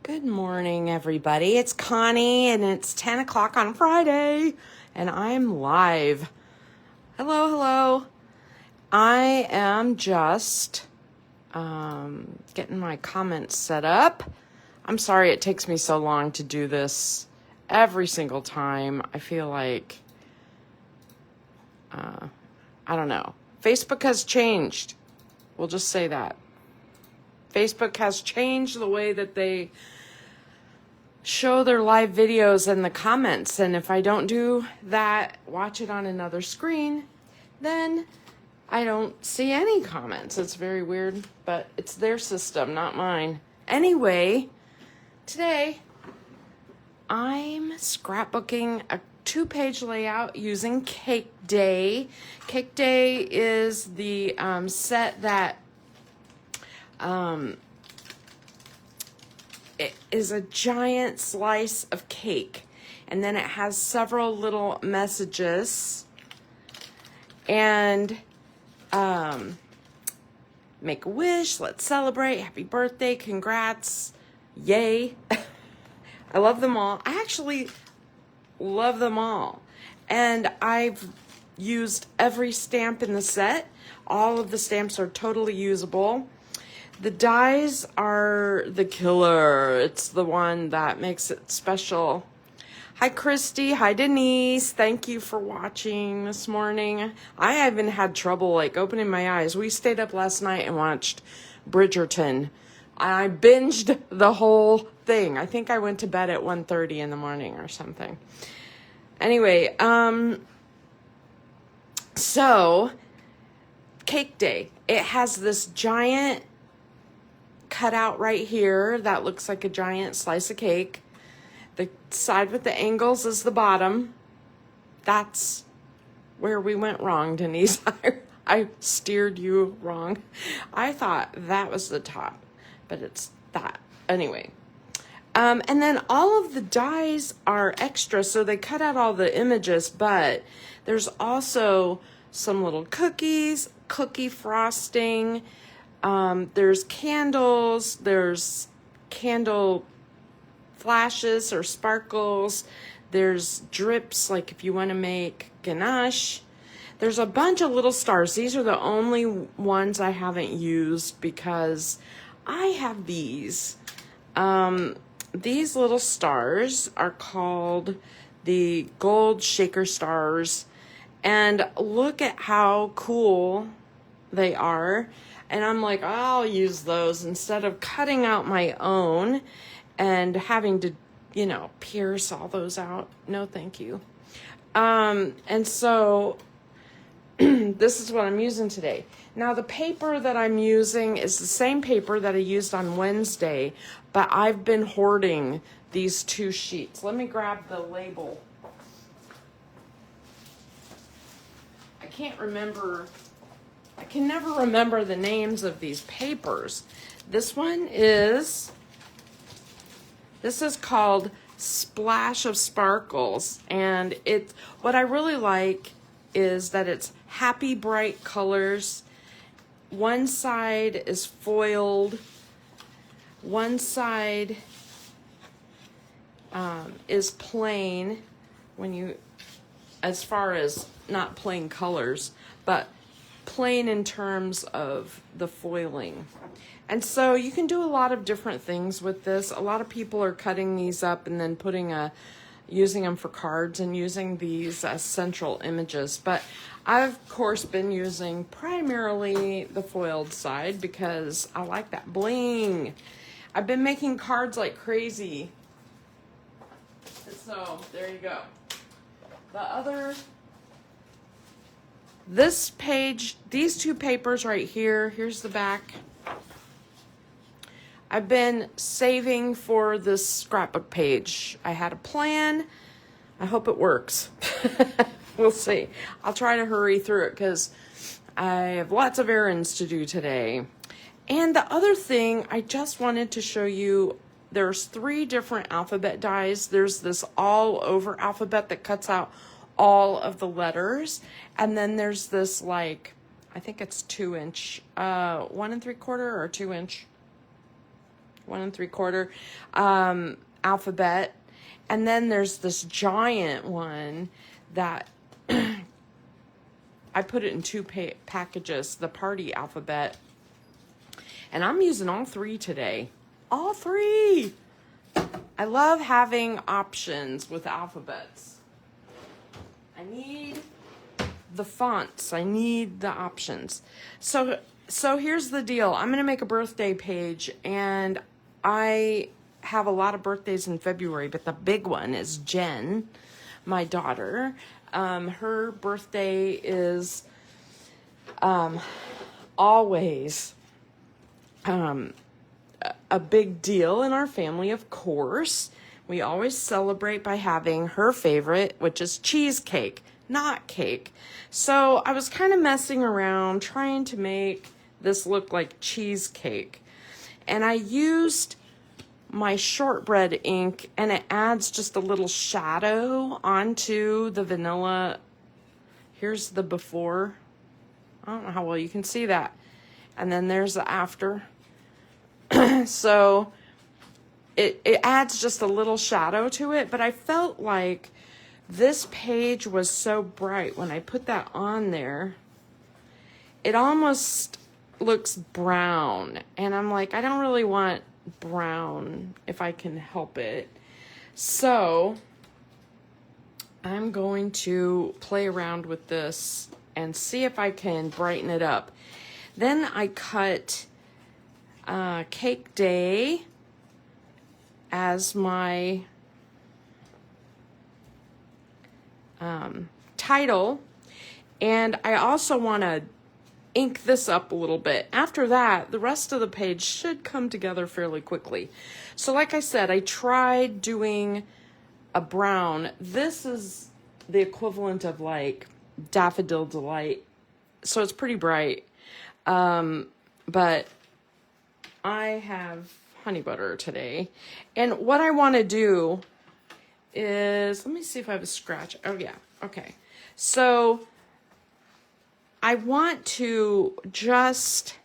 Good morning, everybody. It's Connie, and it's 10 o'clock on Friday, and I'm live. Hello, hello. I am just getting my comments set up. I'm sorry it takes me so long to do this every single time. I feel like, I don't know. Facebook has changed. We'll just say that. Facebook has changed the way that they show their live videos and the comments, and if I don't do that, watch it on another screen, then I don't see any comments. It's very weird, but it's their system, not mine. Anyway, today I'm scrapbooking a 2-page layout using Cake Day. Cake Day is the set that it is a giant slice of cake, and then it has several little messages, and make a wish, let's celebrate, happy birthday, congrats, yay. I love them all. I actually love them all, and I've used every stamp in the set. All of the stamps are totally usable. The dies are the killer. It's the one that makes it special. Hi, Christy. Hi, Denise. Thank you for watching this morning. I even had trouble opening my eyes. We stayed up last night and watched Bridgerton. I binged the whole thing. I think I went to bed at 1:30 in the morning or something. Anyway, so Cake Day. It has this giant cutout right here that looks like a giant slice of cake. The side with the angles is the bottom. That's where we went wrong, Denise. I steered you wrong. I thought that was the top, but it's that. Anyway. And then all of the dies are extra, so they cut out all the images, but there's also some little cookies, cookie frosting, there's candles, there's candle flashes or sparkles, there's drips, like if you want to make ganache. There's a bunch of little stars. These are the only ones I haven't used because I have these. These little stars are called the gold shaker stars, and look at how cool they are. And I'm like, I'll use those instead of cutting out my own and having to, pierce all those out. No, thank you. And so this is what I'm using today. Now, the paper that I'm using is the same paper that I used on Wednesday, but I've been hoarding these 2 sheets. Let me grab the label. I can never remember the names of these papers. This is called Splash of Sparkles, and what I really like is that it's happy bright colors. One side is foiled, one side is plain, as far as not plain colors, but plain in terms of the foiling. And so you can do a lot of different things with this. A lot of people are cutting these up and then using them for cards and using these as central images. But I've, of course, been using primarily the foiled side because I like that bling. I've been making cards like crazy. So there you go. This page, these 2 papers right here, here's the back. I've been saving for this scrapbook page. I had a plan. I hope it works. We'll see. I'll try to hurry through it because I have lots of errands to do today. And the other thing, I just wanted to show you, there's 3 different alphabet dies. There's this all over alphabet that cuts out all of the letters, and then there's this I think it's 2-inch, 1 3/4 or 2-inch 1 3/4 alphabet. And then there's this giant one that I put it in 2 packages, the party alphabet. And I'm using all 3 today. All 3! I love having options with alphabets. I need the fonts. I need the options. So here's the deal. I'm going to make a birthday page, and I have a lot of birthdays in February, but the big one is Jen, my daughter. Her birthday is always a big deal in our family, of course. We always celebrate by having her favorite, which is cheesecake, not cake. So I was kind of messing around trying to make this look like cheesecake. And I used my shortbread ink, and it adds just a little shadow onto the vanilla. Here's the before. I don't know how well you can see that. And then there's the after. So it adds just a little shadow to it, but I felt like this page was so bright when I put that on there. It almost looks brown, and I'm like, I don't really want brown if I can help it. So I'm going to play around with this and see if I can brighten it up. Then I cut Cake Day as my title, and I also want to ink this up a little bit. After that, the rest of the page should come together fairly quickly. So like I said, I tried doing a brown. This is the equivalent of like Daffodil Delight, so it's pretty bright. But I have honey butter today, and what I want to do is, let me see if I have a scratch. Oh yeah, okay. So I want to just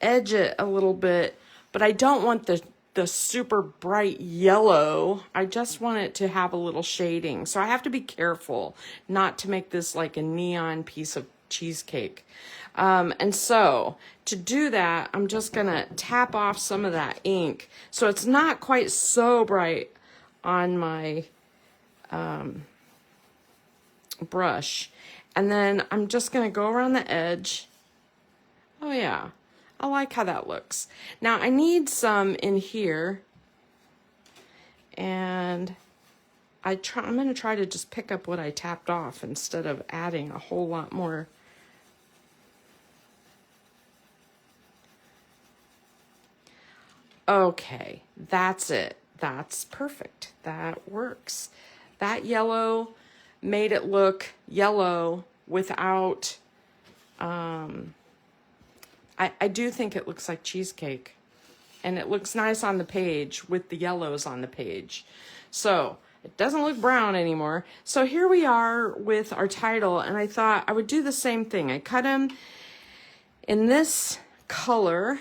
edge it a little bit, but I don't want the super bright yellow. I just want it to have a little shading. So I have to be careful not to make this like a neon piece of cheesecake. And so to do that, I'm just gonna tap off some of that ink so it's not quite so bright on my brush. And then I'm just gonna go around the edge. Oh yeah, I like how that looks. Now I need some in here, and I'm gonna try to just pick up what I tapped off instead of adding a whole lot more. Okay, that's it. That's perfect. That works. That yellow made it look yellow without, I do think it looks like cheesecake, and it looks nice on the page with the yellows on the page. So it doesn't look brown anymore. So here we are with our title, and I thought I would do the same thing. I cut them in this color,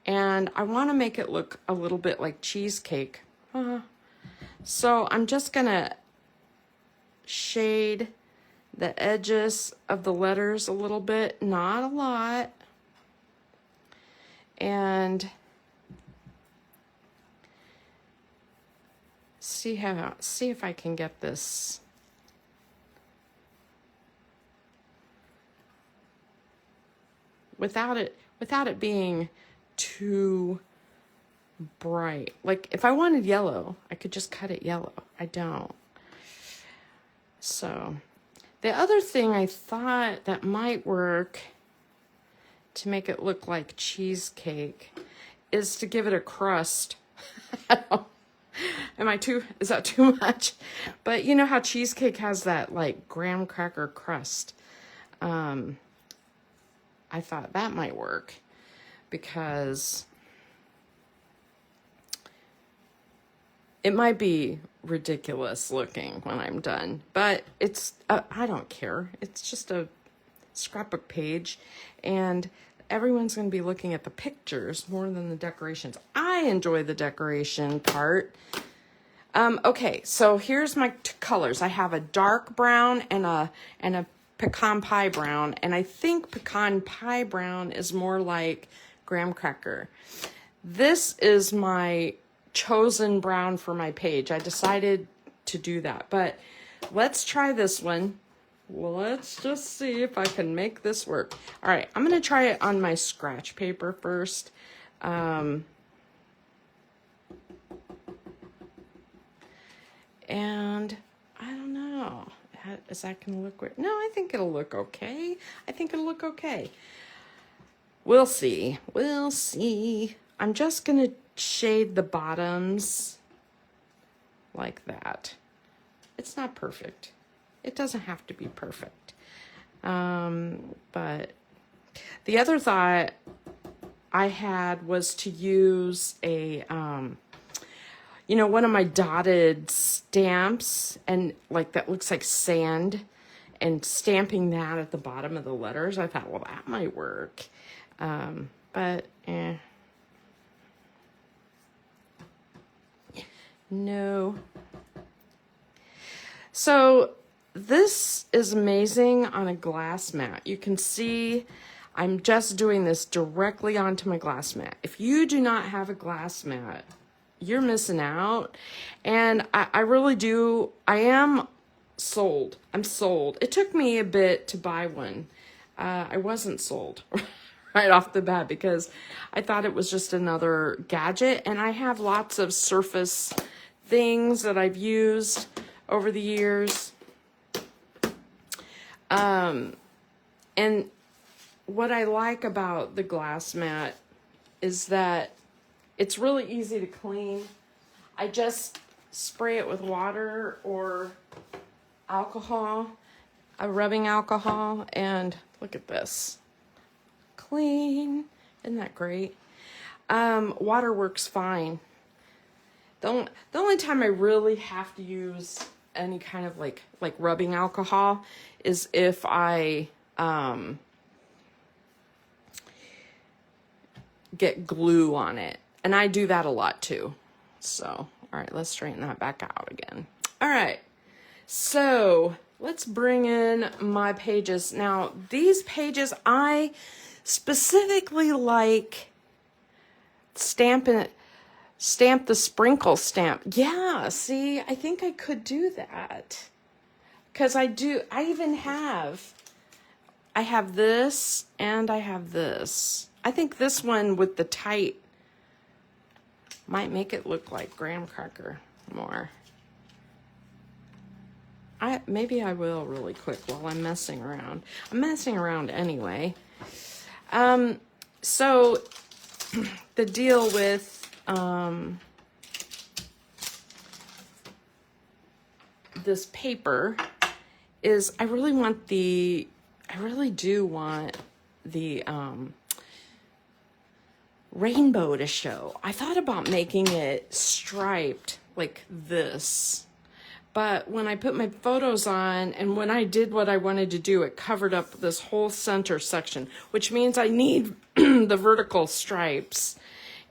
and I want to make it look a little bit like cheesecake. So I'm just gonna shade the edges of the letters a little bit, not a lot, and see if I can get this without it being too bright. Like if I wanted yellow, I could just cut it yellow. I don't. So the other thing I thought that might work to make it look like cheesecake is to give it a crust. Is that too much? But you know how cheesecake has that like graham cracker crust. I thought that might work because it might be ridiculous looking when I'm done, but it's, I don't care. It's just a scrapbook page, and everyone's going to be looking at the pictures more than the decorations. I enjoy the decoration part. Okay, so here's my colors. I have a dark brown and a pecan pie brown, and I think pecan pie brown is more like graham cracker. This is my chosen brown for my page. I decided to do that, but let's try this one. Well, let's just see if I can make this work. All right, I'm going to try it on my scratch paper first. And I don't know. Is that going to look weird? No, I think it'll look okay. I think it'll look okay. We'll see. We'll see. I'm just going to shade the bottoms like that. It's not perfect. It doesn't have to be perfect. But the other thought I had was to use a, you know, one of my dotted stamps, and like that looks like sand, and stamping that at the bottom of the letters. I thought, well, that might work. But no. So this is amazing on a glass mat. You can see I'm just doing this directly onto my glass mat. If you do not have a glass mat, you're missing out. And I really do. I am sold. I'm sold. It took me a bit to buy one. I wasn't sold right off the bat because I thought it was just another gadget. And I have lots of surface things that I've used over the years. And what I like about the glass mat is that it's really easy to clean. I just spray it with water or alcohol, rubbing alcohol, and look at this. Clean. Isn't that great? Water works fine. The only time I really have to use any kind of like rubbing alcohol is if I get glue on it. And I do that a lot too. So, all right, let's straighten that back out again. All right, so let's bring in my pages. Now, these pages, I specifically like stamp the sprinkle stamp. Yeah, see, I think I could do that. Because I have this and I have this. I think this one with the tight might make it look like graham cracker more. Maybe I will really quick while I'm messing around. I'm messing around anyway. So the deal with this paper is I really do want the rainbow to show. I thought about making it striped like this, but when I put my photos on and when I did what I wanted to do, it covered up this whole center section, which means I need the vertical stripes.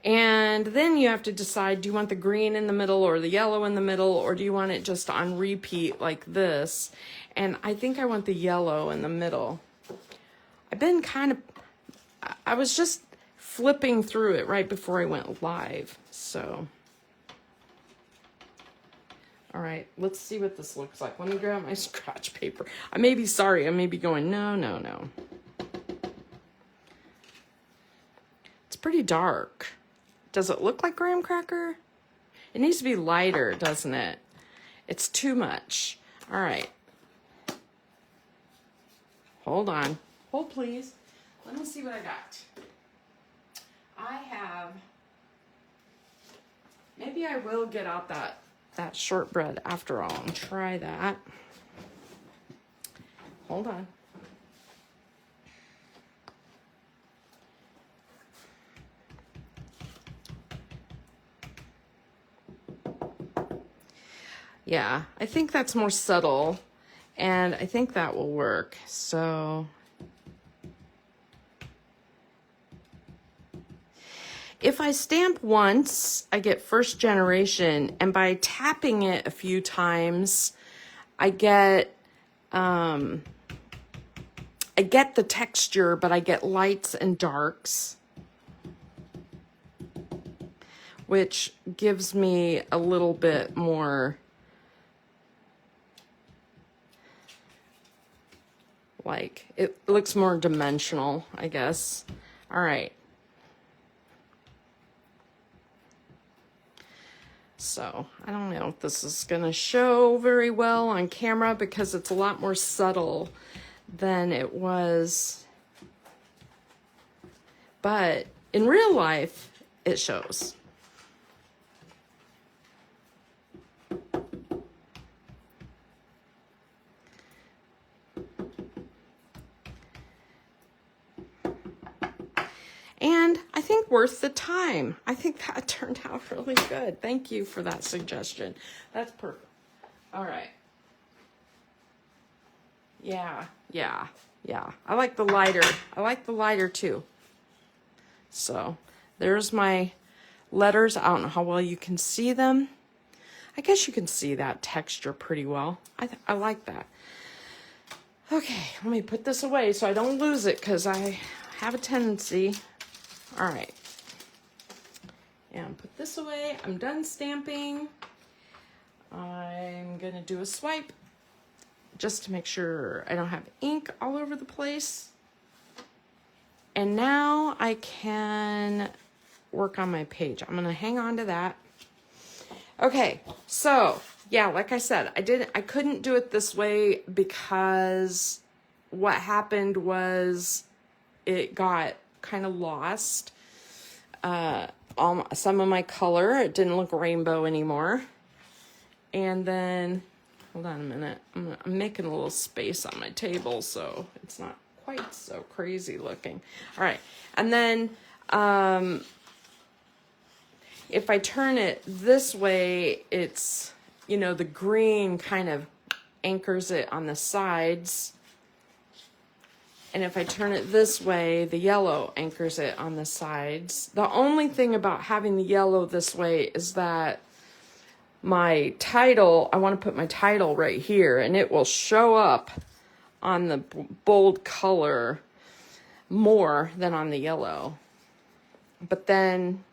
And then you have to decide, do you want the green in the middle or the yellow in the middle, or do you want it just on repeat like this? And I think I want the yellow in the middle. I was just flipping through it right before I went live, so. All right, let's see what this looks like. Let me grab my scratch paper. I may be sorry, I may be going, no. It's pretty dark. Does it look like graham cracker? It needs to be lighter, doesn't it? It's too much. All right. Hold on. Hold, please. Let me see what I got. Maybe I will get out that shortbread after all and try that. Hold on. Yeah, I think that's more subtle, and I think that will work. So If I stamp once, I get first generation, and by tapping it a few times, I get the texture, but I get lights and darks, which gives me a little bit more, like, it looks more dimensional, I guess. All right. So I don't know if this is gonna show very well on camera because it's a lot more subtle than it was, but in real life it shows. And I think worth the time. I think that turned out really good. Thank you for that suggestion. That's perfect. All right. Yeah. I like the lighter. I like the lighter too. So there's my letters. I don't know how well you can see them. I guess you can see that texture pretty well. I like that. Okay, let me put this away so I don't lose it because I have a tendency. All right, and put this away. I'm done stamping. I'm gonna do a swipe just to make sure I don't have ink all over the place. And now I can work on my page. I'm gonna hang on to that. Okay, so yeah, like I said, I couldn't do it this way because what happened was it got kind of lost. Some of my color, it didn't look rainbow anymore. And then, hold on a minute, I'm making a little space on my table so it's not quite so crazy looking. All right, and then if I turn it this way, it's, you know, the green kind of anchors it on the sides. And if I turn it this way, the yellow anchors it on the sides. The only thing about having the yellow this way is that my title, I want to put my title right here, and it will show up on the bold color more than on the yellow. But then,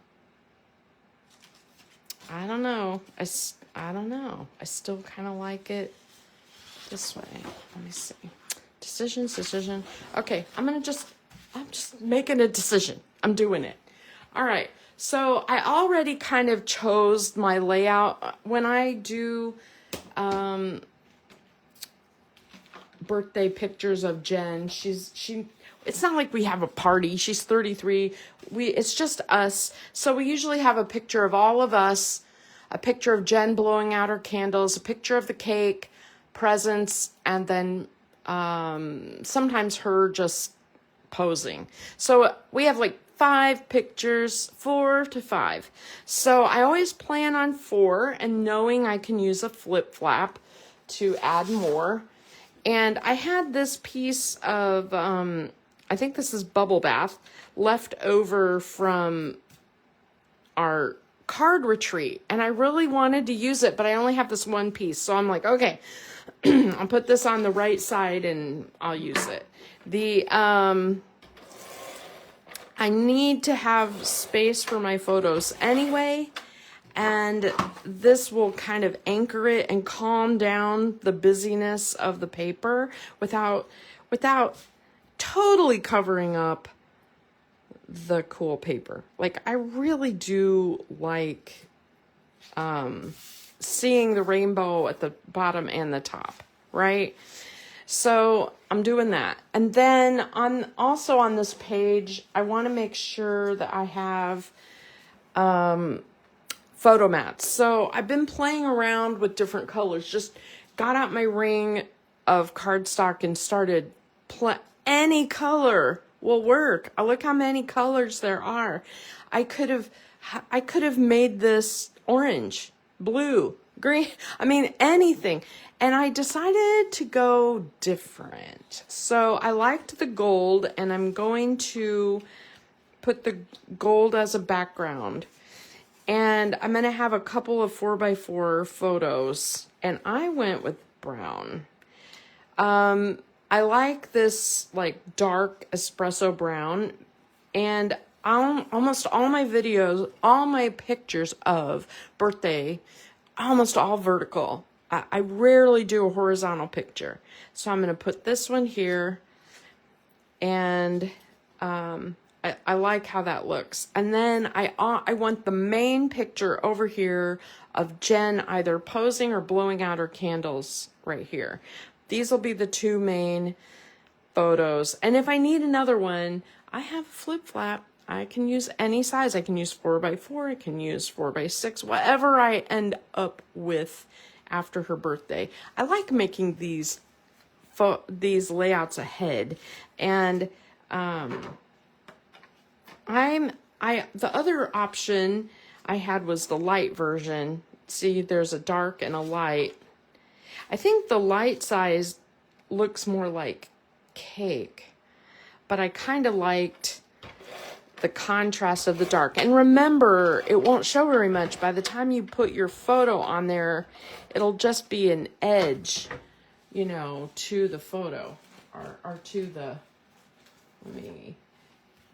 I don't know. I don't know. I still kind of like it this way. Let me see. Decision. Okay, I'm just making a decision. I'm doing it. All right, so I already kind of chose my layout. When I do birthday pictures of Jen, it's not like we have a party. She's 33. It's just us. So we usually have a picture of all of us, a picture of Jen blowing out her candles, a picture of the cake, presents, and then sometimes her just posing. So we have like 5 pictures, 4 to 5. So I always plan on 4 and knowing I can use a flip flap to add more. And I had this piece of, I think this is bubble bath, left over from our card retreat. And I really wanted to use it, but I only have this one piece. So I'm like, okay, I'll put this on the right side and I'll use it. I need to have space for my photos anyway, and this will kind of anchor it and calm down the busyness of the paper without totally covering up the cool paper. Like, I really do like seeing the rainbow at the bottom and the top, right? So I'm doing that. And then also on this page, I want to make sure that I have photo mats. So I've been playing around with different colors. Just got out my ring of cardstock and started any color will work. Look how many colors there are. I could have made this orange, blue, green, I mean, anything. And I decided to go different. So I liked the gold, and I'm going to put the gold as a background. And I'm going to have a couple of 4x4 photos. And I went with brown. I like this like dark espresso brown. And almost all my videos, all my pictures of birthday, almost all vertical. I rarely do a horizontal picture. So I'm going to put this one here. And I like how that looks. And then I want the main picture over here of Jen either posing or blowing out her candles right here. These will be the two main photos. And if I need another one, I have a flip flap. I can use any size. I can use 4x4. I can use 4x6, whatever I end up with after her birthday. I like making these layouts ahead. And the other option I had was the light version. See, there's a dark and a light. I think the light size looks more like cake, but I kind of liked the contrast of the dark. And remember, it won't show very much. By the time you put your photo on there, it'll just be an edge, you know, to the photo or to the,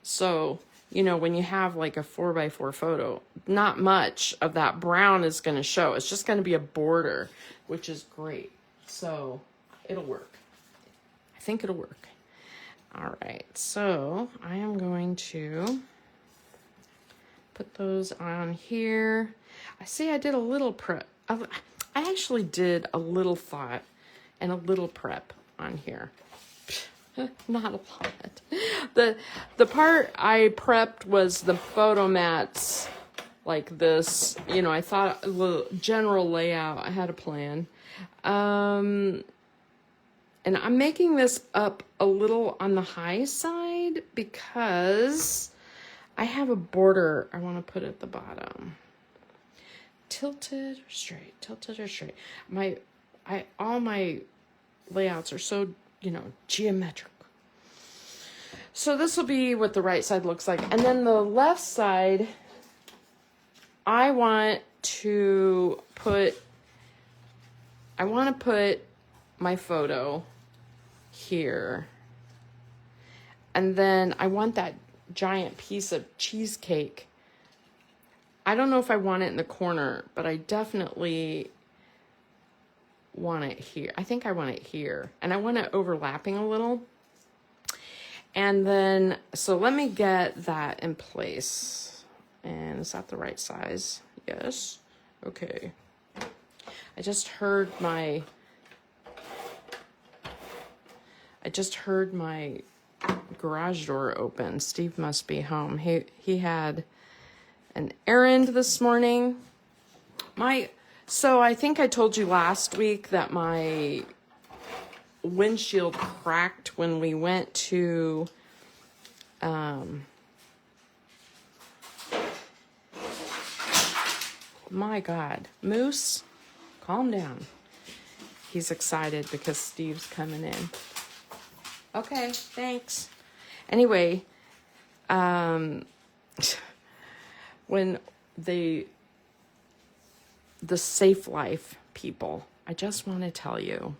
so, you know, when you have like a 4x4 photo, not much of that brown is going to show. It's just going to be a border, which is great. So it'll work. I think it'll work. All right, so I am going to put those on here. I see I did a little prep. I actually did a little thought and a little prep on here. Not a lot. The part I prepped was the photo mats like this. You know, I thought a little general layout. I had a plan. And I'm making this up a little on the high side because I have a border I want to put at the bottom. Tilted or straight? Tilted or straight? All my layouts are so, you know, geometric. So this will be what the right side looks like. And then the left side, I want to put my photo here. And then I want that giant piece of cheesecake. I don't know if I want it in the corner, but I definitely want it here. I think I want it here. And I want it overlapping a little. And then, so let me get that in place. And is that the right size? Yes. Okay. I just heard my garage door open. Steve must be home. He had an errand this morning. So I think I told you last week that my windshield cracked when we went to my God, Moose, calm down. He's excited because Steve's coming in. Okay, thanks. Anyway, when the Safe Life people, I just want to tell you,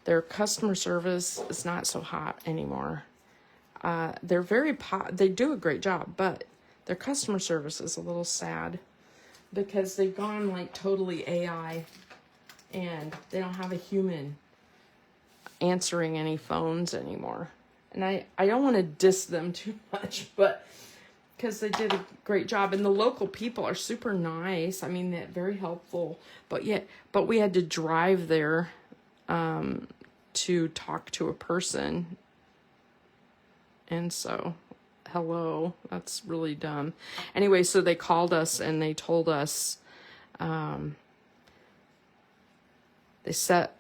their customer service is not so hot anymore. They're they do a great job, but their customer service is a little sad because they've gone like totally AI and they don't have a human answering any phones anymore. And I don't want to diss them too much, but because they did a great job and the local people are super nice. I mean, they're very helpful, but we had to drive there to talk to a person. And so, hello, that's really dumb. Anyway, so they called us and they told us,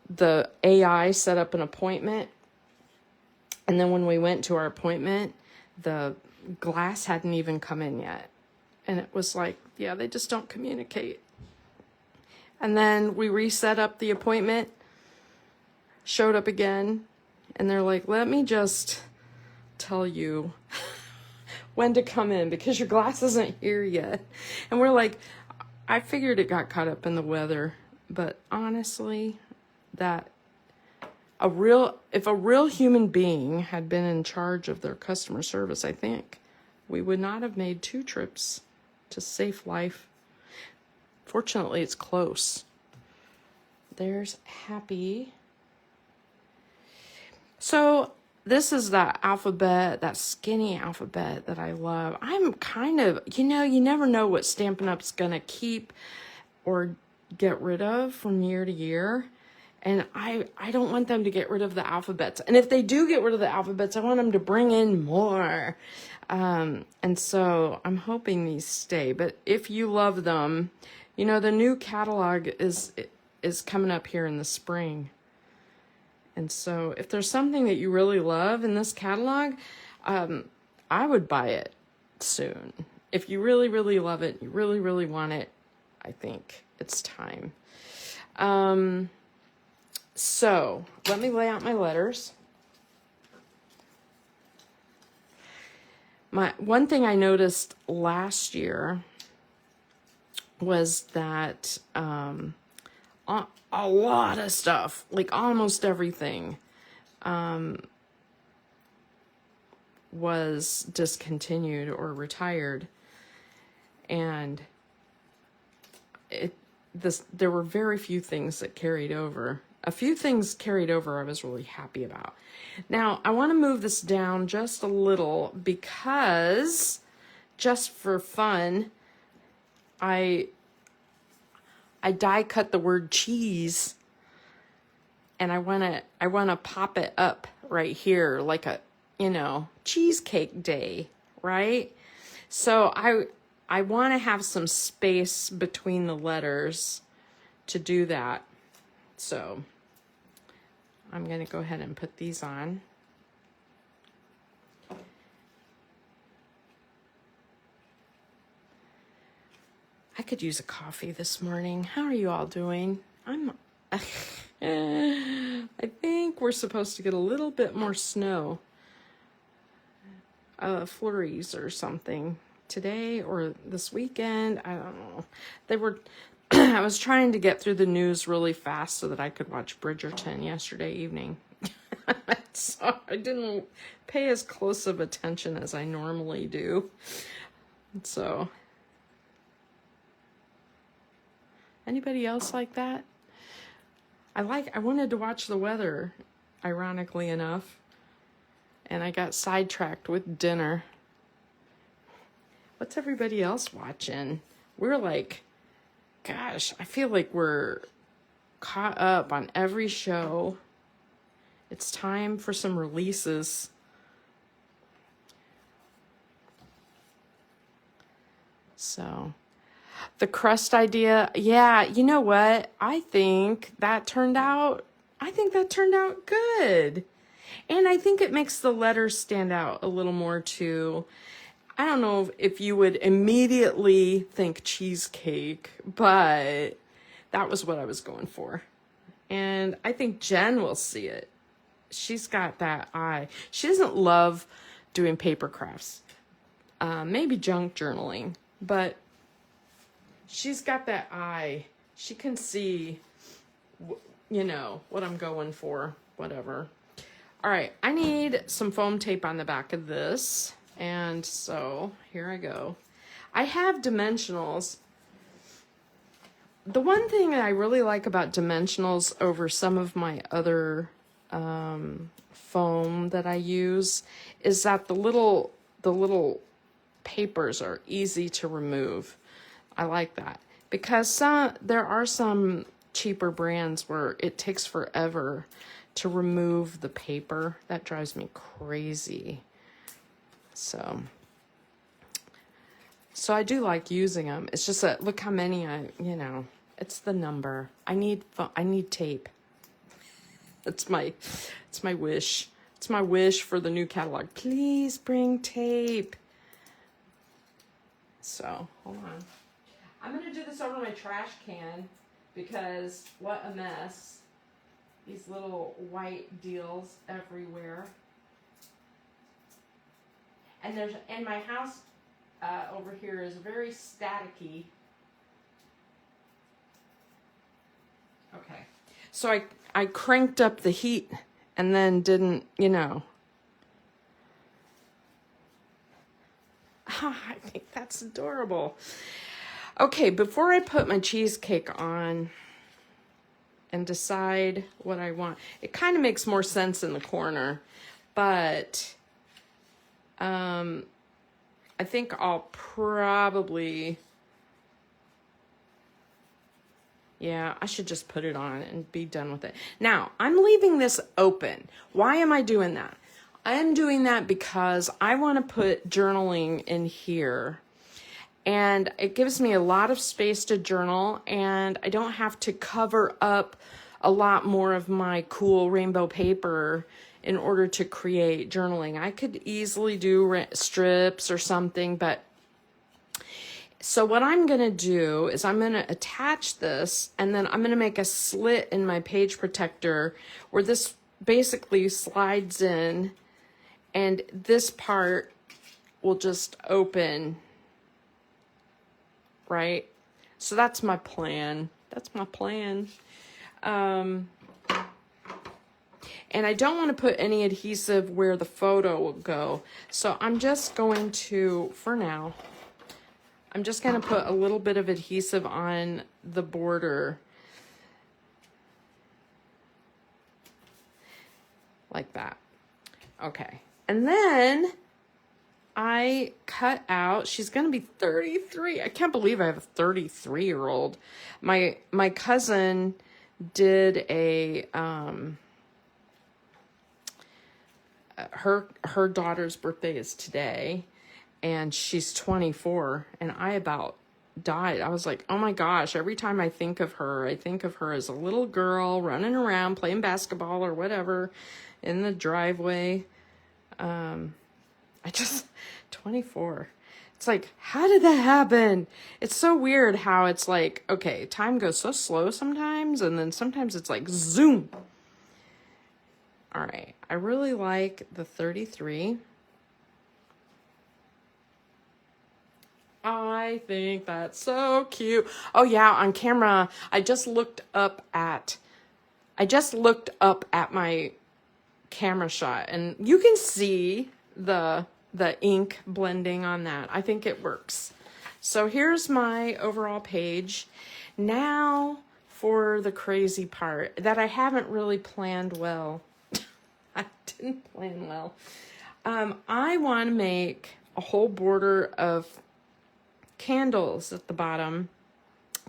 the AI set up an appointment. And then when we went to our appointment, the glass hadn't even come in yet. And it was like, yeah, they just don't communicate. And then we reset up the appointment, showed up again, and they're like, let me just tell you when to come in because your glass isn't here yet. And we're like, I figured it got caught up in the weather, but honestly, if a real human being had been in charge of their customer service, I think we would not have made 2 trips to Safe Life. Fortunately, it's close. There's Happy. So this is that alphabet, that skinny alphabet that I love. I'm kind of, you never know what Stampin' Up's gonna keep or get rid of from year to year. And I don't want them to get rid of the alphabets. And if they do get rid of the alphabets, I want them to bring in more. And so I'm hoping these stay. But if you love them, the new catalog is coming up here in the spring. And so if there's something that you really love in this catalog, I would buy it soon. If you really, really love it, you really, really want it, I think it's time. So let me lay out my letters. One thing I noticed last year was that a lot of stuff, like almost everything, was discontinued or retired, and there were very few things that carried over. A few things carried over I was really happy about. Now, I want to move this down just a little because, just for fun, I die cut the word cheese, and I want to pop it up right here like a, cheesecake day, right? So I want to have some space between the letters to do that. So I'm going to go ahead and put these on. I could use a coffee this morning. How are you all doing? I think we're supposed to get a little bit more snow. Flurries or something today or this weekend. I don't know. I was trying to get through the news really fast so that I could watch Bridgerton yesterday evening. So I didn't pay as close of attention as I normally do. So, anybody else like that? I wanted to watch the weather, ironically enough, and I got sidetracked with dinner. What's everybody else watching? We're like, gosh, I feel like we're caught up on every show. It's time for some releases. So, the crust idea, yeah, you know what? I think that turned out good. And I think it makes the letters stand out a little more too. I don't know if you would immediately think cheesecake, but that was what I was going for. And I think Jen will see it. She's got that eye. She doesn't love doing paper crafts, maybe junk journaling, but she's got that eye. She can see, what I'm going for, whatever. All right, I need some foam tape on the back of this. And so here I go. I have dimensionals. The one thing that I really like about dimensionals over some of my other foam that I use is that the little papers are easy to remove. I like that because there are some cheaper brands where it takes forever to remove the paper. That drives me crazy. So I do like using them. It's just that look how many it's the number. I need tape. It's my wish. It's my wish for the new catalog. Please bring tape. So, hold on. I'm going to do this over my trash can because what a mess. These little white deals everywhere. And my house over here is very staticky. Okay. So I cranked up the heat and then didn't, you know. I think that's adorable. Okay, before I put my cheesecake on and decide what I want, it kind of makes more sense in the corner, but I think I'll probably, yeah, I should just put it on and be done with it. Now, I'm leaving this open. Why am I doing that? I am doing that because I want to put journaling in here. And it gives me a lot of space to journal, and I don't have to cover up a lot more of my cool rainbow paper in order to create journaling. I could easily do strips or something, but so what I'm going to do is I'm going to attach this, and then I'm going to make a slit in my page protector where this basically slides in, and this part will just open, right? So that's my plan. That's my plan. And I don't want to put any adhesive where the photo will go. So I'm just going to, for now, I'm just going to put a little bit of adhesive on the border. Like that. Okay. And then I cut out, she's going to be 33. I can't believe I have a 33-year-old. My cousin did a, her daughter's birthday is today, and she's 24, and I about died. I was like, oh my gosh, every time I think of her as a little girl running around playing basketball or whatever in the driveway. 24. It's like, how did that happen? It's so weird how it's like, okay, time goes so slow sometimes, and then sometimes it's like zoom. All right, I really like the 33. I think that's so cute. Oh yeah, on camera, I just looked up at my camera shot, and you can see the ink blending on that. I think it works. So here's my overall page. Now for the crazy part that I haven't really planned well. I didn't plan well. I want to make a whole border of candles at the bottom,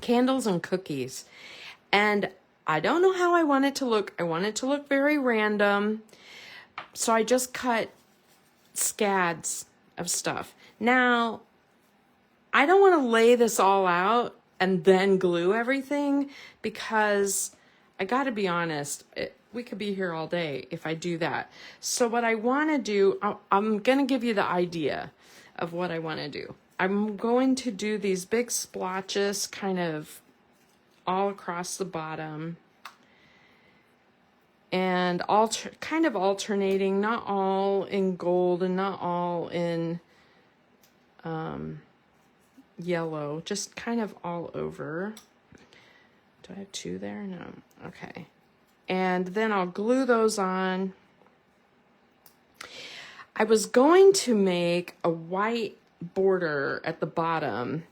candles and cookies. And I don't know how I want it to look. I want it to look very random. So I just cut scads of stuff. Now, I don't want to lay this all out and then glue everything, because I got to be honest, we could be here all day if I do that. So what I want to do, I'm going to give you the idea of what I want to do. I'm going to do these big splotches kind of all across the bottom, and kind of alternating, not all in gold and not all in yellow, just kind of all over. Do I have two there? No. Okay. And then I'll glue those on. I was going to make a white border at the bottom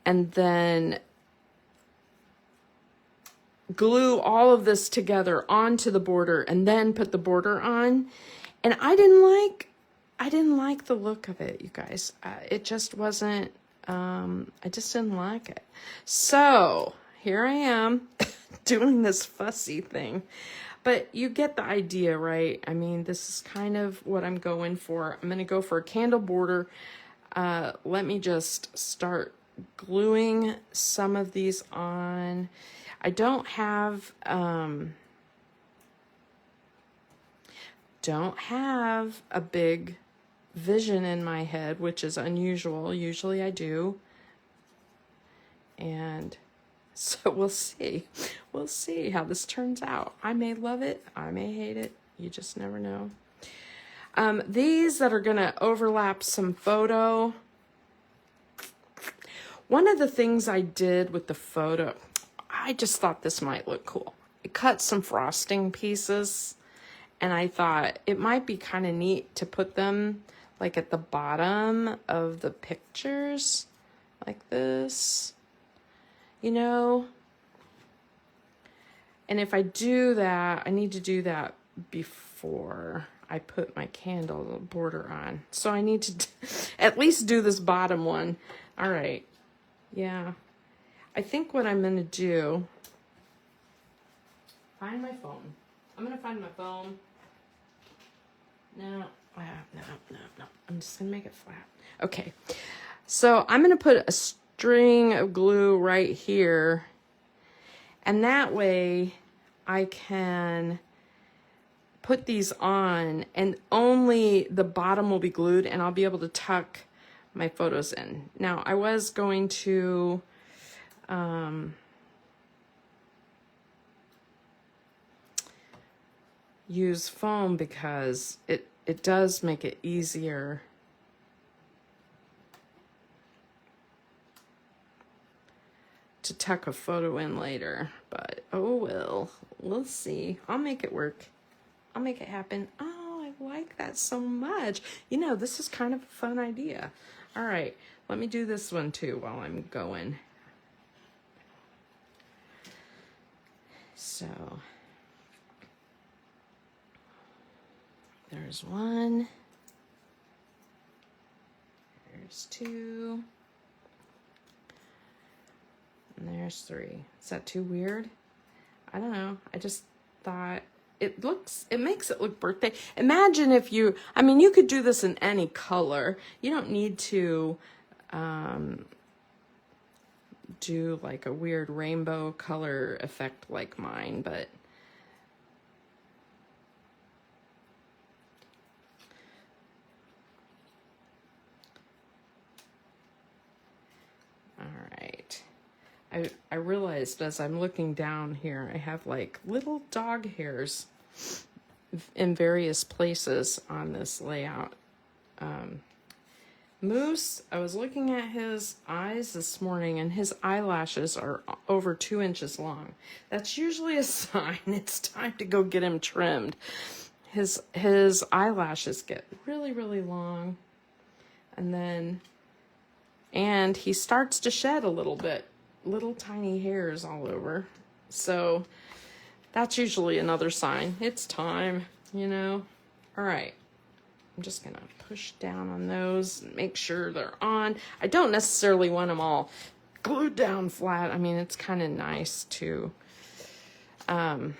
and then glue all of this together onto the border and then put the border on. And I didn't like the look of it, you guys. It just wasn't, I just didn't like it. So here I am doing this fussy thing, but you get the idea, right? I mean, this is kind of what I'm going for. I'm going to go for a candle border. Let me just start gluing some of these on. I don't have a big vision in my head, which is unusual. Usually I do. And so we'll see. We'll see how this turns out. I may love it. I may hate it. You just never know. These that are gonna overlap some photo. One of the things I did with the photo, I just thought this might look cool. I cut some frosting pieces and I thought it might be kind of neat to put them like at the bottom of the pictures like this, you know? And if I do that, I need to do that before I put my candle border on. So I need to at least do this bottom one. All right. Yeah. I think what I'm going to do, find my phone. I'm going to find my phone. No. I'm just going to make it flat. Okay. So I'm going to put a string of glue right here. And that way I can put these on and only the bottom will be glued and I'll be able to tuck my photos in. Now I was going to use foam because it does make it easier to tuck a photo in later, but oh well, we'll see. I'll make it work. I'll make it happen. Oh, I like that so much. You know, this is kind of a fun idea. All right, let me do this one too while I'm going. So, there's one. There's two. And there's three. Is that too weird? I don't know. I just thought it makes it look birthday. Imagine if you could do this in any color. You don't need to do like a weird rainbow color effect like mine, but all right. I realized as I'm looking down here, I have like little dog hairs in various places on this layout. Moose, I was looking at his eyes this morning and his eyelashes are over 2 inches long. That's usually a sign it's time to go get him trimmed. His eyelashes get really, really long. And he starts to shed a little bit. Little tiny hairs all over. So that's usually another sign. It's time, you know. All right. I'm just going to push down on those and make sure they're on. I don't necessarily want them all glued down flat. I mean, it's kind of nice to have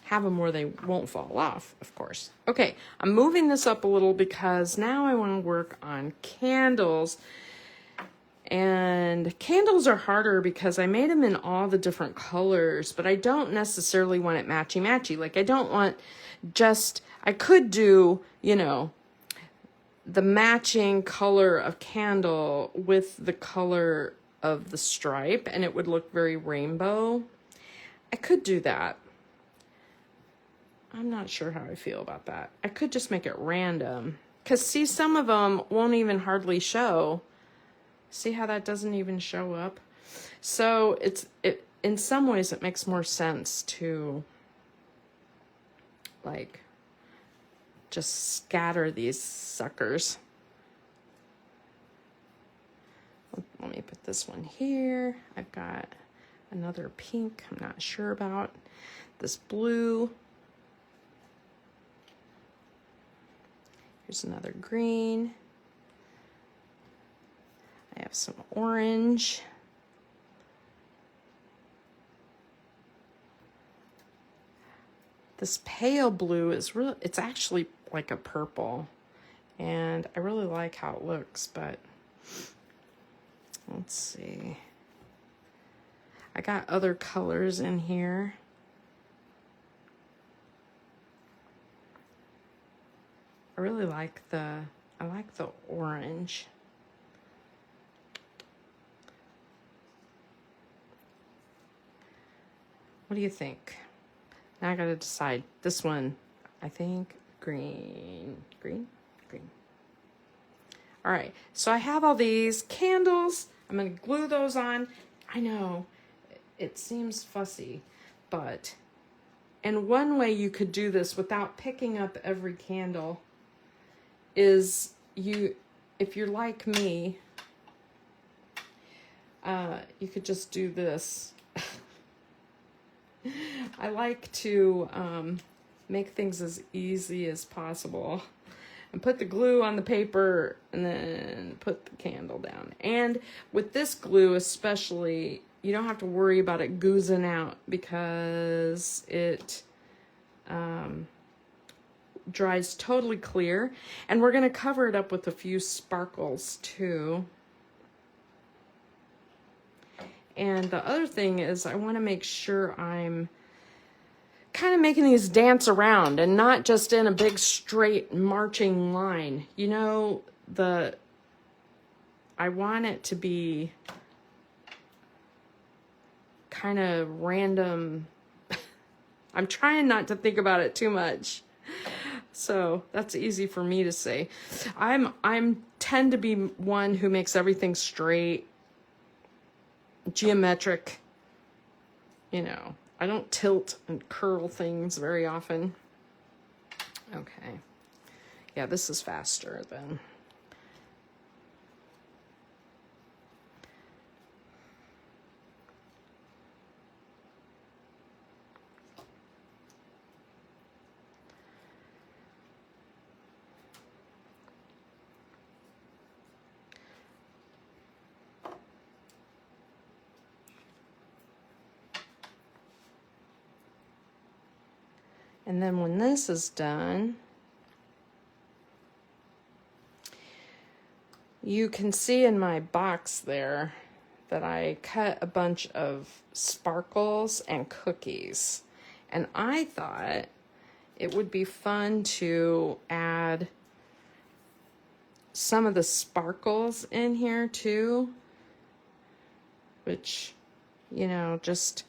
them where they won't fall off, of course. Okay, I'm moving this up a little because now I want to work on candles. And candles are harder because I made them in all the different colors, but I don't necessarily want it matchy-matchy. Like I don't want I could do, you know, the matching color of candle with the color of the stripe and it would look very rainbow. I could do that. I'm not sure how I feel about that. I could just make it random. Because see, some of them won't even hardly show. See how that doesn't even show up? So in some ways it makes more sense to like just scatter these suckers. Let me put this one here. I've got another pink I'm not sure about. This blue. Here's another green. I have some orange. This pale blue is really, it's actually like a purple. And I really like how it looks, but let's see. I got other colors in here. I really like the orange. What do you think? Now I gotta decide. This one, I think green. All right, so I have all these candles. I'm gonna glue those on. I know it seems fussy, but, and one way you could do this without picking up every candle is if you're like me, you could just do this. I like to make things as easy as possible and put the glue on the paper and then put the candle down. And with this glue especially, you don't have to worry about it goozing out because it dries totally clear. And we're going to cover it up with a few sparkles too. And the other thing is I want to make sure I'm kind of making these dance around and not just in a big straight marching line. You know, I want it to be kind of random. I'm trying not to think about it too much. So that's easy for me to say. I'm tend to be one who makes everything straight, geometric. You know, I don't tilt and curl things very often. Okay. Yeah, this is faster than. And then when this is done, you can see in my box there that I cut a bunch of sparkles and cookies. And I thought it would be fun to add some of the sparkles in here too, which, you know, just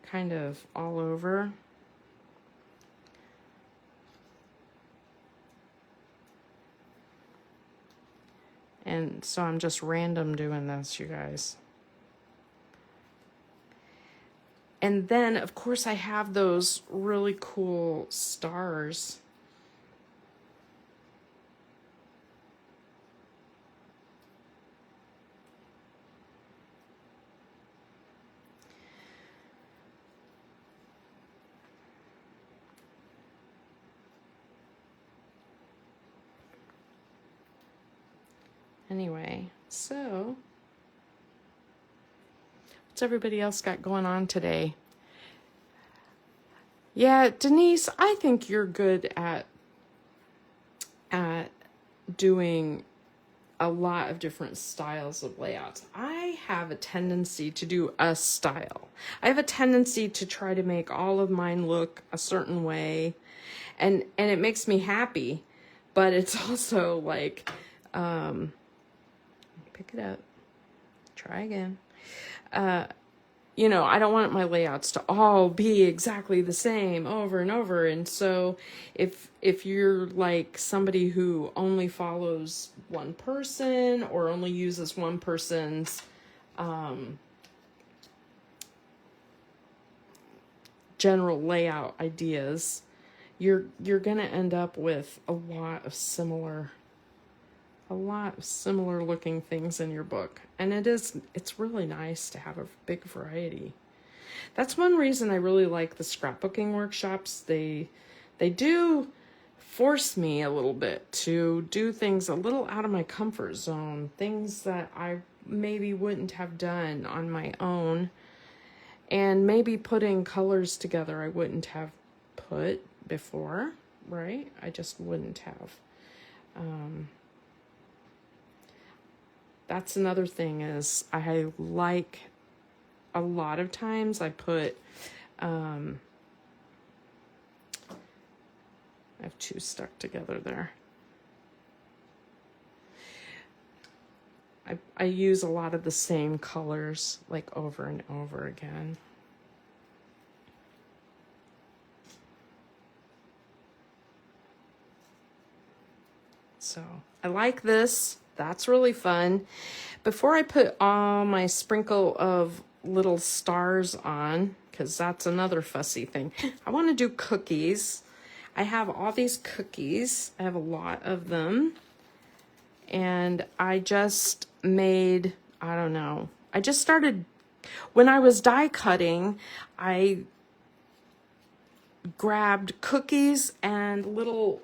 kind of all over. And so I'm just random doing this, you guys. And then, of course, I have those really cool stars. Anyway, so what's everybody else got going on today? Yeah, Denise, I think you're good at doing a lot of different styles of layouts. I have a tendency to do a style. I have a tendency to try to make all of mine look a certain way, and it makes me happy, but it's also like, pick it up, try again. You know, I don't want my layouts to all be exactly the same over and over. And so if you're like somebody who only follows one person or only uses one person's general layout ideas, you're going to end up with a lot of similar looking things in your book. And it's really nice to have a big variety. That's one reason I really like the scrapbooking workshops. They do force me a little bit to do things a little out of my comfort zone, things that I maybe wouldn't have done on my own, and maybe putting colors together I wouldn't have put before, right? I just wouldn't have. That's another thing is I like a lot of times I put, I have two stuck together there. I use a lot of the same colors like over and over again. So I like this. That's really fun. Before I put all my sprinkle of little stars on, because that's another fussy thing, I want to do cookies. I have all these cookies. I have a lot of them. And I just made, I don't know, I just started, when I was die cutting, I grabbed cookies and little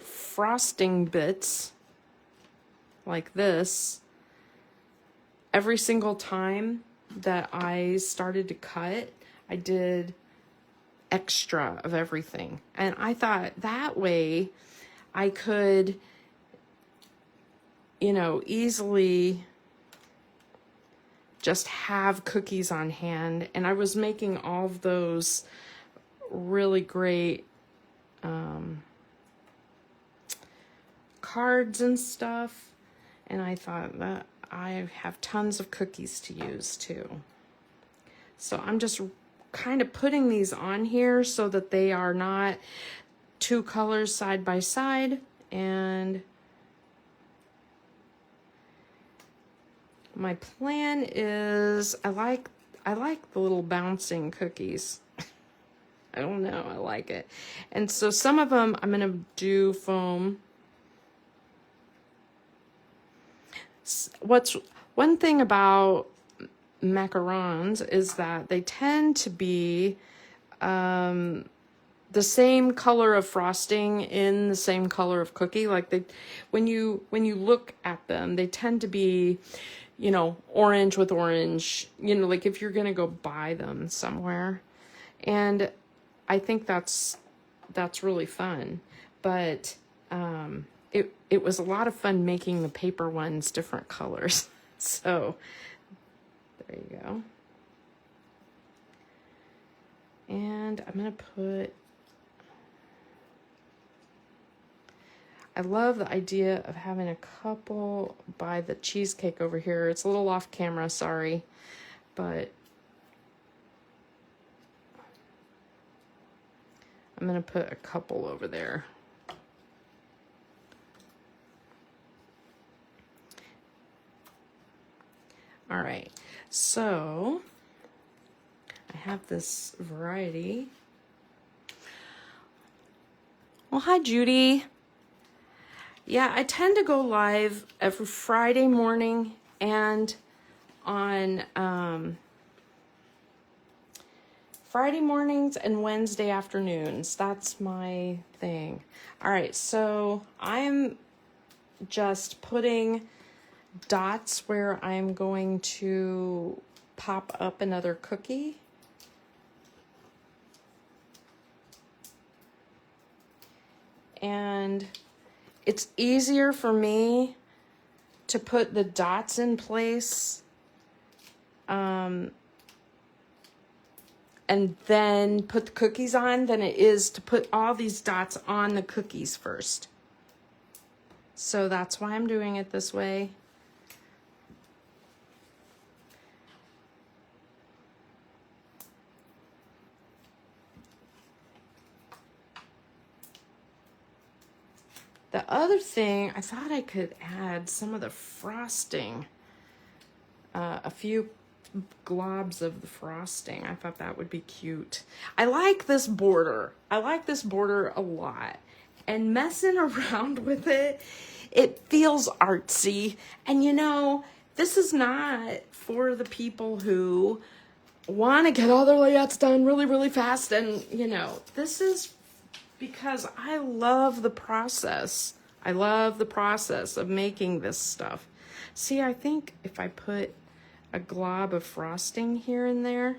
frosting bits like this every single time that I started to cut. I did extra of everything, and I thought that way I could, you know, easily just have cookies on hand. And I was making all of those really great cards and stuff, and I thought that I have tons of cookies to use too. So I'm just kind of putting these on here so that they are not two colors side by side. And my plan is, I like the little bouncing cookies. I don't know, I like it. And so some of them I'm gonna do foam. What's one thing about macarons is that they tend to be the same color of frosting in the same color of cookie. Like they, when you look at them, they tend to be, you know, orange with orange, you know, like if you're gonna go buy them somewhere. And I think that's really fun. But it was a lot of fun making the paper ones different colors. So there you go. And I'm gonna put, I love the idea of having a couple by the cheesecake over here. It's a little off camera, sorry, but I'm gonna put a couple over there. All right, so I have this variety. Well, hi, Judy. Yeah, I tend to go live every Friday morning and on Friday mornings and Wednesday afternoons. That's my thing. All right, so I'm just putting dots where I'm going to pop up another cookie. And it's easier for me to put the dots in place and then put the cookies on than it is to put all these dots on the cookies first. So that's why I'm doing it this way. The other thing, I thought I could add some of the frosting, a few globs of the frosting. I thought that would be cute. I like this border. I like this border a lot. And messing around with it, it feels artsy. And you know, this is not for the people who want to get all their layouts done really, really fast. And you know, this is because I love the process. I love the process of making this stuff. See, I think if I put a glob of frosting here and there,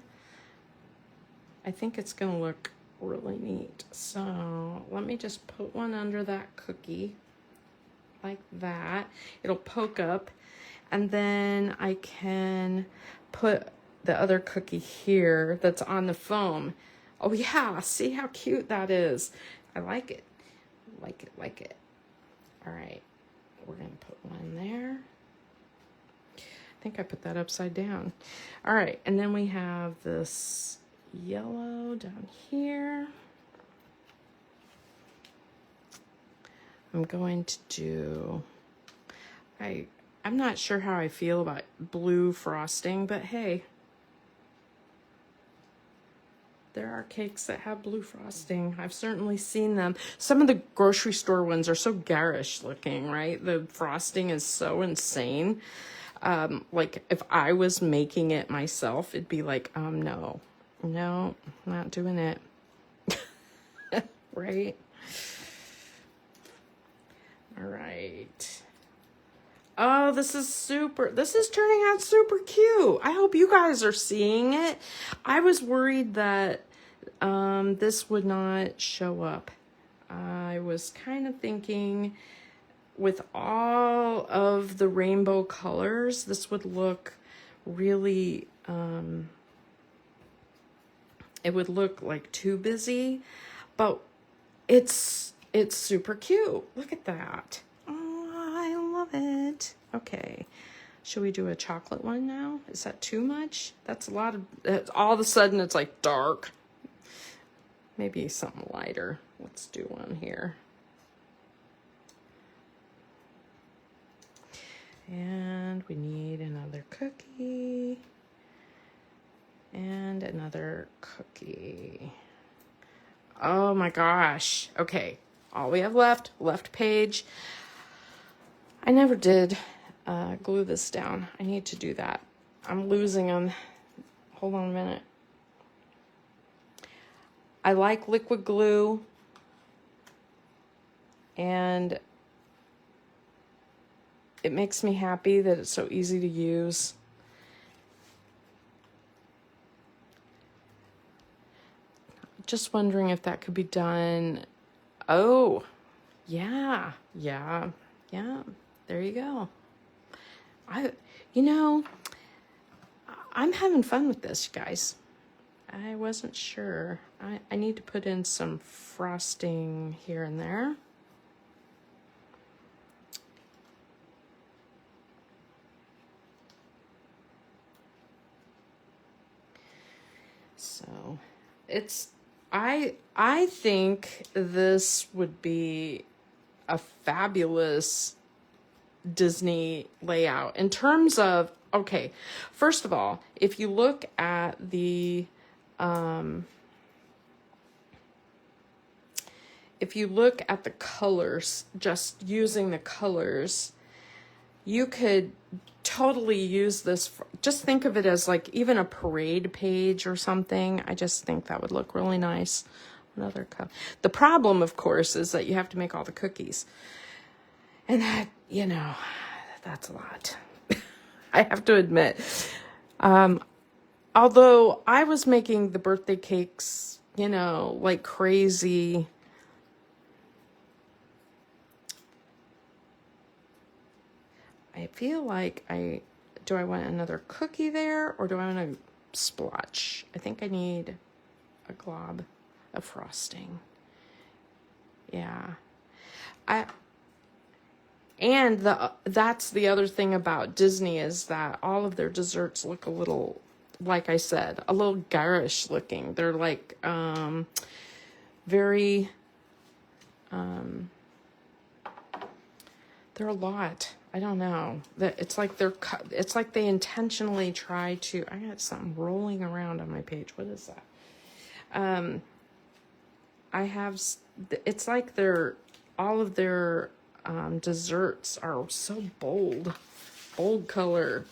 I think it's gonna look really neat. So let me just put one under that cookie like that. It'll poke up, and then I can put the other cookie here that's on the foam. Oh yeah, see how cute that is. I like it, like it, like it. All right, we're gonna put one there. I think I put that upside down. All right, and then we have this yellow down here. I'm going to do, I'm not sure how I feel about blue frosting, but hey, there are cakes that have blue frosting. I've certainly seen them. Some of the grocery store ones are so garish looking, right? The frosting is so insane. Like if I was making it myself, it'd be like, no, not doing it. Right? All right. Oh, this is turning out super cute. I hope you guys are seeing it. I was worried that this would not show up. I was kind of thinking with all of the rainbow colors, this would look really, it would look like too busy, but it's super cute. Look at that. I love it. Okay. Should we do a chocolate one now? Is that too much? That's a lot of, all of a sudden it's like dark. Maybe something lighter. Let's do one here. And we need another cookie. And another cookie. Oh my gosh. Okay. All we have left page. I never did glue this down. I need to do that. I'm losing them. Hold on a minute. I like liquid glue. And it makes me happy that it's so easy to use. Just wondering if that could be done. Oh, yeah. There you go. I'm having fun with this, you guys. I wasn't sure. I need to put in some frosting here and there. So I think this would be a fabulous Disney layout in terms of, okay, first of all, if you look at the colors, just using the colors, you could totally use this just think of it as like even a parade page or something. I just think that would look really nice. Another cup. The problem, of course, is that you have to make all the cookies. And that, that's a lot. I have to admit. Although I was making the birthday cakes, like crazy. I feel like do I want another cookie there or do I want a splotch? I think I need a glob of frosting. Yeah. That's the other thing about Disney is that all of their desserts look a little, like I said, a little garish looking. They're like very they're a lot. I don't know. It's like they intentionally try to. I got something rolling around on my page. What is that? I have. It's like all of their desserts are so bold color.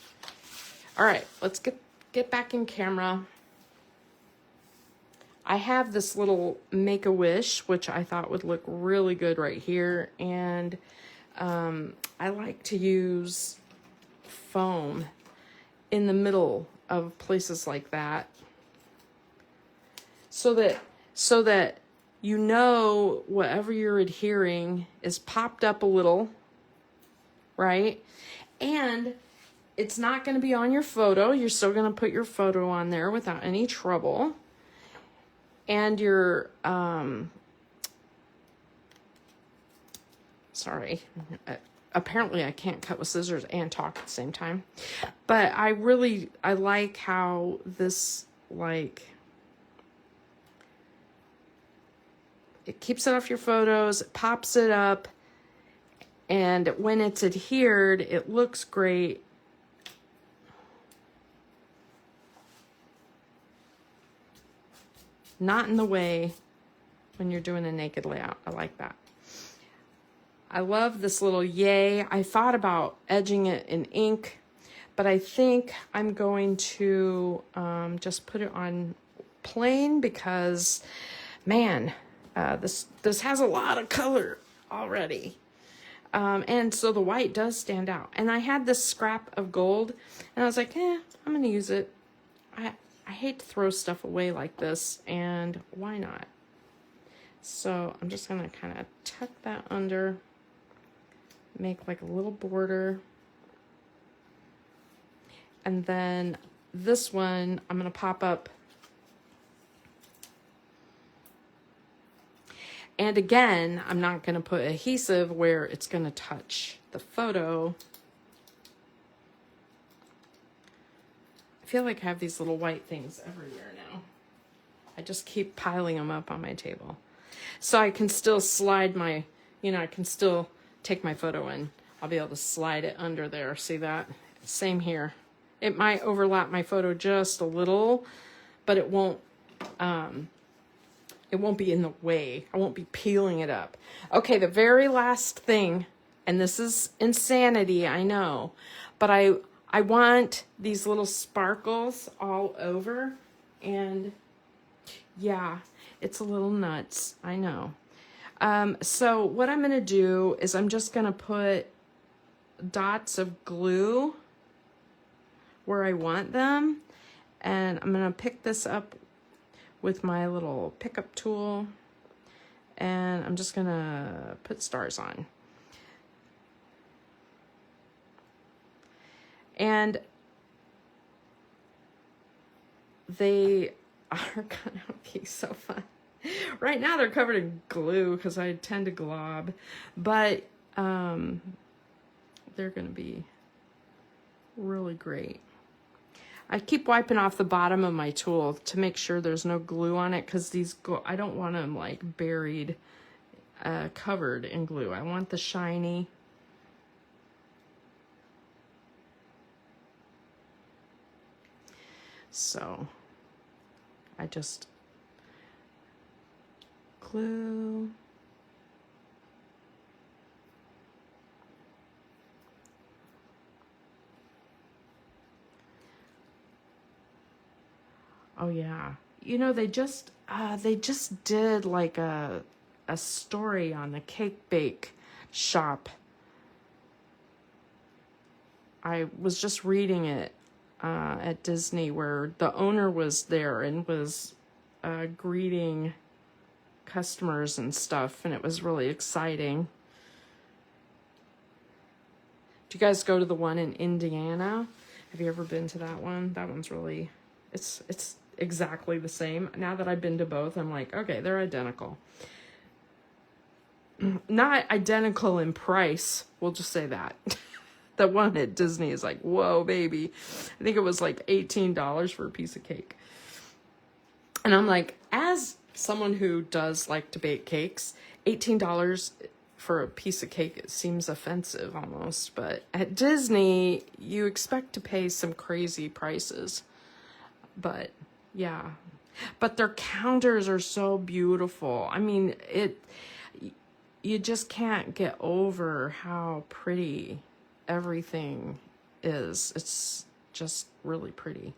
All right, let's get back in camera. I have this little Make-A-Wish, which I thought would look really good right here, and I like to use foam in the middle of places like that so that whatever you're adhering is popped up a little, right? And it's not going to be on your photo. You're still going to put your photo on there without any trouble. And your sorry, apparently I can't cut with scissors and talk at the same time, but I like how this, like, it keeps it off your photos, it pops it up, And when it's adhered, it looks great. Not in the way when you're doing a naked layout. I like that. I love this little yay. I thought about edging it in ink, but I think I'm going to just put it on plain because, man, this has a lot of color already. And so the white does stand out. And I had this scrap of gold, and I was like, I'm going to use it. I hate to throw stuff away like this, and why not? So I'm just going to kind of tuck that under, make like a little border. And then this one, I'm going to pop up. And again, I'm not going to put adhesive where it's going to touch the photo. I feel like I have these little white things everywhere now. I just keep piling them up on my table. So I can still slide my, I can still take my photo in. I'll be able to slide it under there. See that? Same here. It might overlap my photo just a little, but it won't be in the way. I won't be peeling it up. Okay, the very last thing, and this is insanity, I know, but I want these little sparkles all over, and yeah, it's a little nuts, I know. So what I'm gonna do is I'm just gonna put dots of glue where I want them, and I'm gonna pick this up with my little pickup tool, and I'm just gonna put stars on. And they are gonna be so fun. Right now they're covered in glue because I tend to glob, but they're gonna be really great. I keep wiping off the bottom of my tool to make sure there's no glue on it, because I don't want them like buried, covered in glue. I want the shiny. So I just glue. Oh yeah. They just did like a story on the cake bake shop. I was just reading it at Disney, where the owner was there and was greeting customers and stuff, and it was really exciting. Do you guys go to the one in Indiana? Have you ever been to that one? That one's really, it's exactly the same. Now that I've been to both, I'm like, okay, they're identical. Not identical in price, we'll just say that. The one at Disney is like, whoa, baby. I think it was like $18 for a piece of cake. And I'm like, as someone who does like to bake cakes, $18 for a piece of cake, it seems offensive almost. But at Disney, you expect to pay some crazy prices. But yeah, but their counters are so beautiful. I mean, you just can't get over how pretty everything is. It's just really pretty.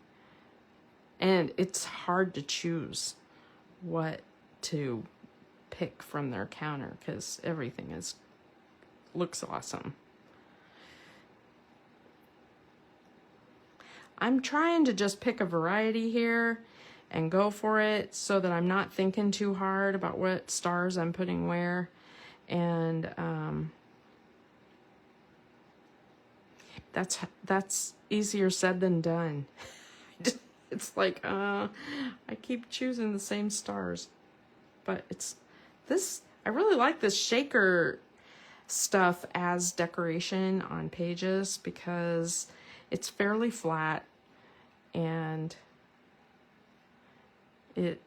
And it's hard to choose what to pick from their counter, because everything looks awesome. I'm trying to just pick a variety here and go for it, so that I'm not thinking too hard about what stars I'm putting where. And that's easier said than done. It's like, I keep choosing the same stars, but I really like this shaker stuff as decoration on pages, because it's fairly flat, and it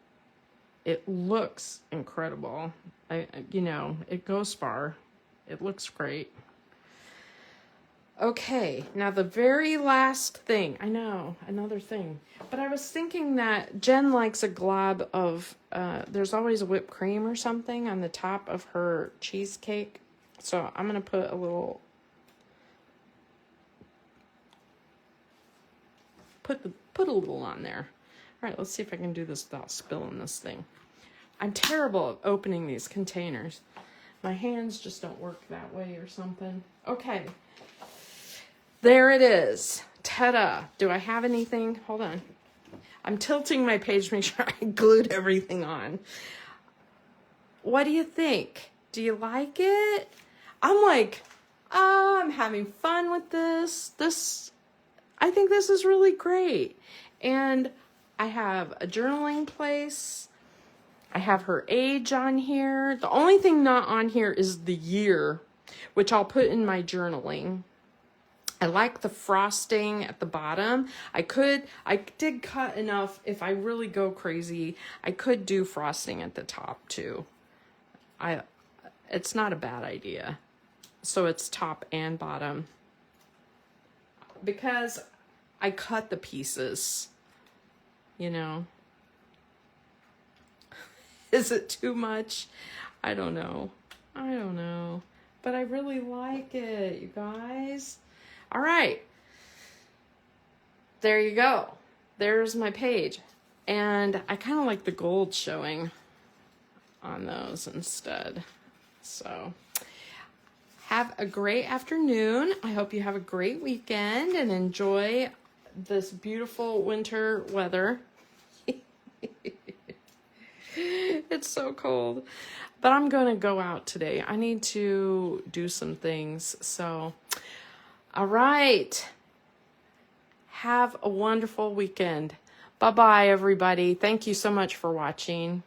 looks incredible. It goes far. It looks great. Okay, now the very last thing. I know, another thing. But I was thinking that Jen likes a glob of, there's always whipped cream or something on the top of her cheesecake. So I'm going to put a little, put a little on there. All right, let's see if I can do this without spilling this thing. I'm terrible at opening these containers. My hands just don't work that way or something. Okay. There it is. Ta-da. Do I have anything? Hold on. I'm tilting my page to make sure I glued everything on. What do you think? Do you like it? I'm like, oh, I'm having fun with this. I think this is really great. And I have a journaling place. I have her age on here. The only thing not on here is the year, which I'll put in my journaling. I like the frosting at the bottom. I did cut enough. If I really go crazy, I could do frosting at the top too. It's not a bad idea. So it's top and bottom. Because I cut the pieces, you know. Is it too much? I don't know. But I really like it, you guys. All right. There you go. There's my page. And I kind of like the gold showing on those instead. So have a great afternoon. I hope you have a great weekend and enjoy this beautiful winter weather. It's so cold, but I'm going to go out today. I need to do some things. So, all right. Have a wonderful weekend. Bye-bye, everybody. Thank you so much for watching.